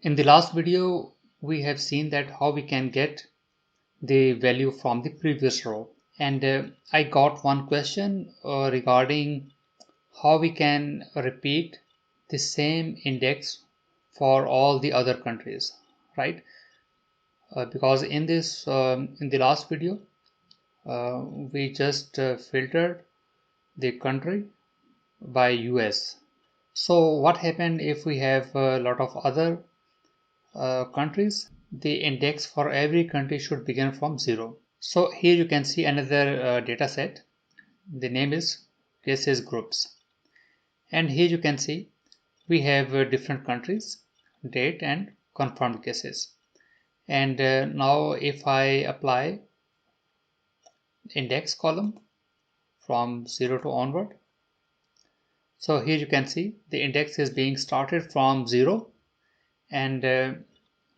In the last video, we have seen that how we can get the value from the previous row. And I got one question regarding how we can repeat the same index for all the other countries, right? Because in the last video, we just filtered the country by US. So what happened if we have a lot of other countries? The index for every country should begin from 0. So here you can see another data set. The name is cases groups. And here you can see we have different countries, date and confirmed cases. And now if I apply index column from 0 to onward, so here you can see the index is being started from 0. And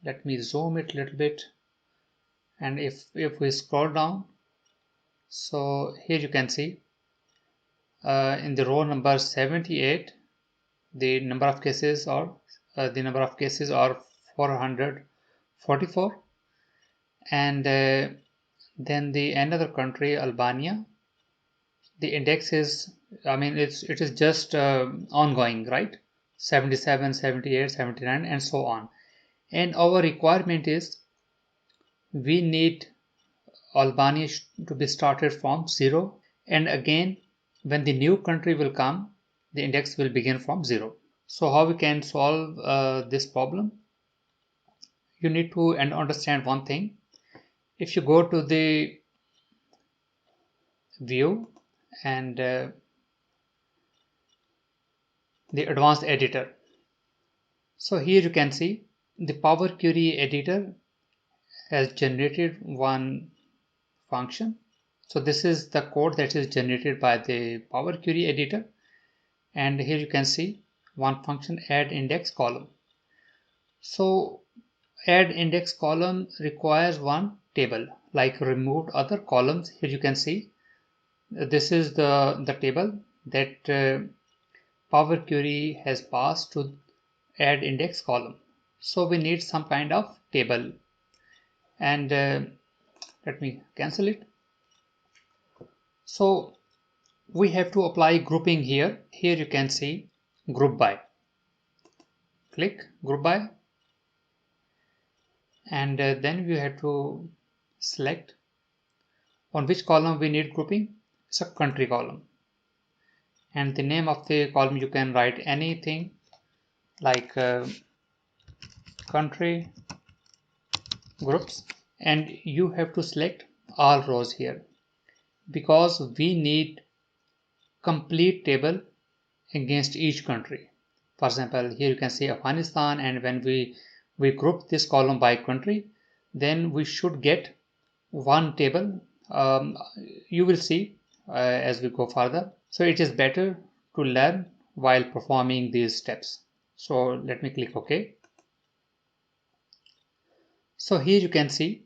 let me zoom it a little bit. And if we scroll down, so here you can see in the row number 78, the number of cases are 444. And then the another country, Albania, the index is, it is just ongoing, right? 77, 78, 79, and so on. And our requirement is we need Albania to be started from 0, and again when the new country will come, the index will begin from 0. So how we can solve this problem? You need to understand one thing. If you go to the view and the advanced editor, so here you can see the Power Query editor has generated one function. So this is the code that is generated by the Power Query editor, and here you can see one function, add index column. So add index column requires one table, like removed other columns. Here you can see this is the table that Power Query has passed to add index column. So we need some kind of table, and let me cancel it. So we have to apply grouping here. Here you can see group by. Click group by, and then we have to select on which column we need grouping. It's a country column, and the name of the column you can write anything like country groups, and you have to select all rows here because we need complete table against each country. For example, here you can see Afghanistan, and when we group this column by country, then we should get one table. You will see as we go further. So it is better to learn while performing these steps. So let me click OK. So here you can see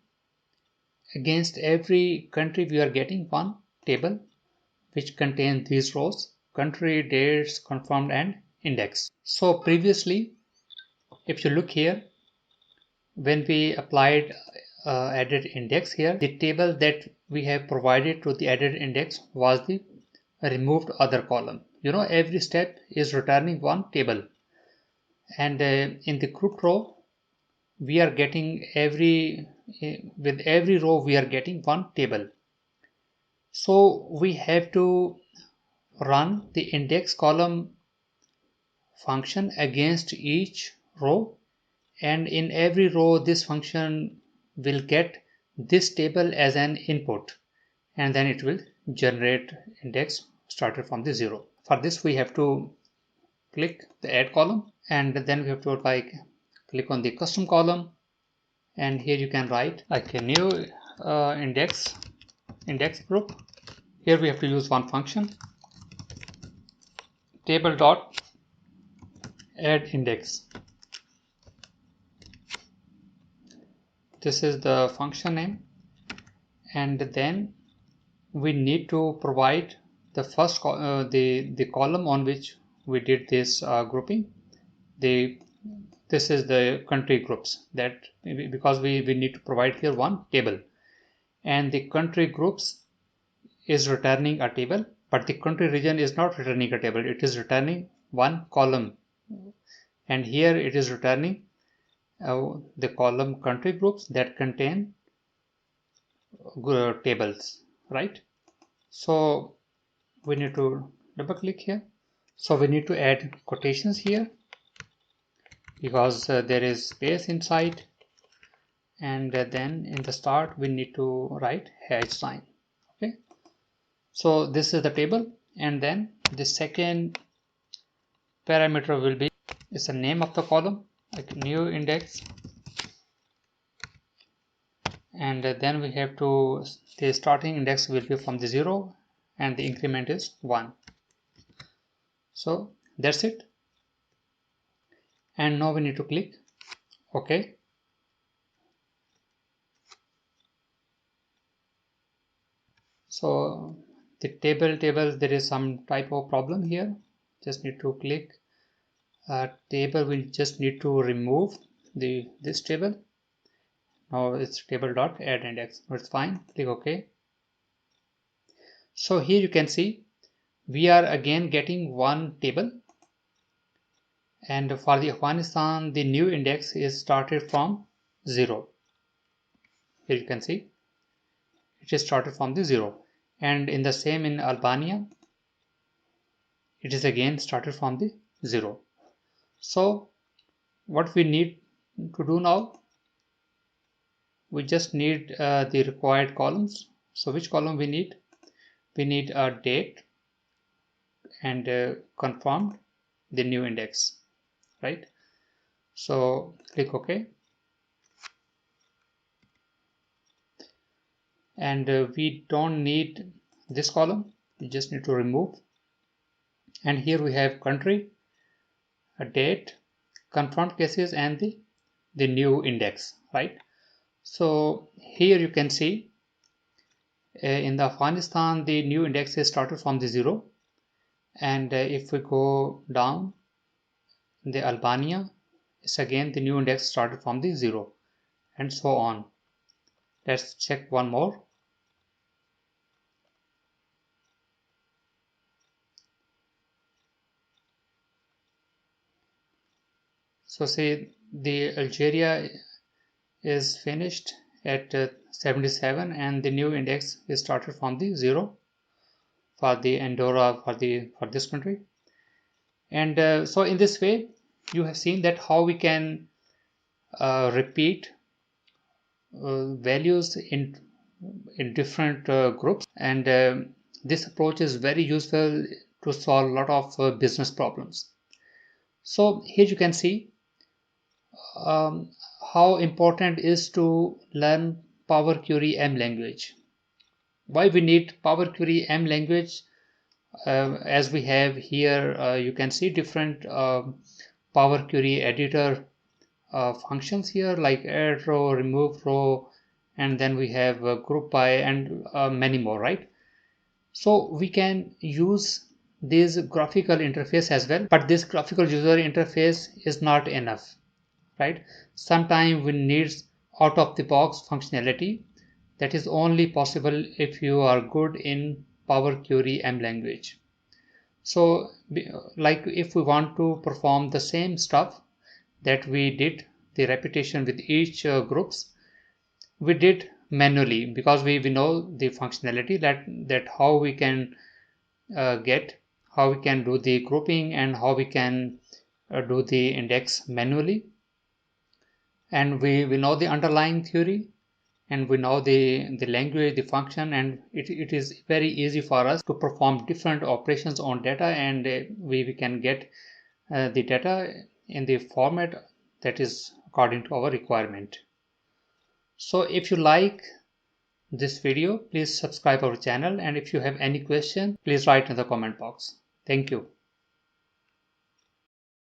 against every country we are getting one table which contains these rows: country, dates, confirmed, and index. So previously, if you look here, when we applied added index here, the table that we have provided to the added index was the removed other column. Every step is returning one table, and in the grouped row we are getting with every row we are getting one table. So we have to run the index column function against each row, and in every row this function will get this table as an input, and then it will generate index started from the 0. For this we have to click the add column, and then we have to click on the custom column, and here you can write like a new index group. Here we have to use one function, table dot add index. This is the function name, and then we need to provide the first the column on which we did this grouping, the this is the country groups, that because we need to provide here one table, and the country groups is returning a table, but the country region is not returning a table, it is returning one column, and here it is returning the column country groups that contain tables, right? So we need to double click here. So we need to add quotations here because there is space inside, and then in the start we need to write hash sign. Okay, so this is the table, and then the second parameter will be is the name of the column, like new index, and then we have to, the starting index will be from the 0 and the increment is 1. So that's it, and now we need to click OK. So the table there is some type of problem here, just need to click table, we just need to remove this table. Now it's table dot add index, it's fine, click OK. So here you can see we are again getting one table, and for the Afghanistan the new index is started from 0. Here you can see it is started from the 0, and in the same in Albania it is again started from the 0. So what we need to do now, we just need the required columns. So which column we need? We need a date and confirmed the new index, right? So click OK, and we don't need this column, we just need to remove. And here we have country, a date, confirmed cases, and the new index, right? So here you can see in the Afghanistan the new index is started from the 0, and if we go down the Albania, is again the new index started from the 0, and so on. Let's check one more. So see, the Algeria is finished at 77, and the new index is started from the 0 for the Andorra, for this country. And so in this way you have seen that how we can repeat values in different groups, and this approach is very useful to solve a lot of business problems. So here you can see um, how important is to learn Power Query M language. Why we need Power Query M language? As we have here, you can see different Power Query editor functions here, like add row, remove row, and then we have group by, and many more, right? So we can use this graphical interface as well, but this graphical user interface is not enough, right? Sometimes we need out of the box functionality that is only possible if you are good in Power Query M language. So like if we want to perform the same stuff that we did, the repetition with each groups, we did manually, because we know the functionality that how we can how we can do the grouping and how we can do the index manually, and we know the underlying theory, and we know the language, the function, and it is very easy for us to perform different operations on data, and we can get the data in the format that is according to our requirement. So if you like this video, please subscribe our channel, and if you have any question, please write in the comment box. Thank you.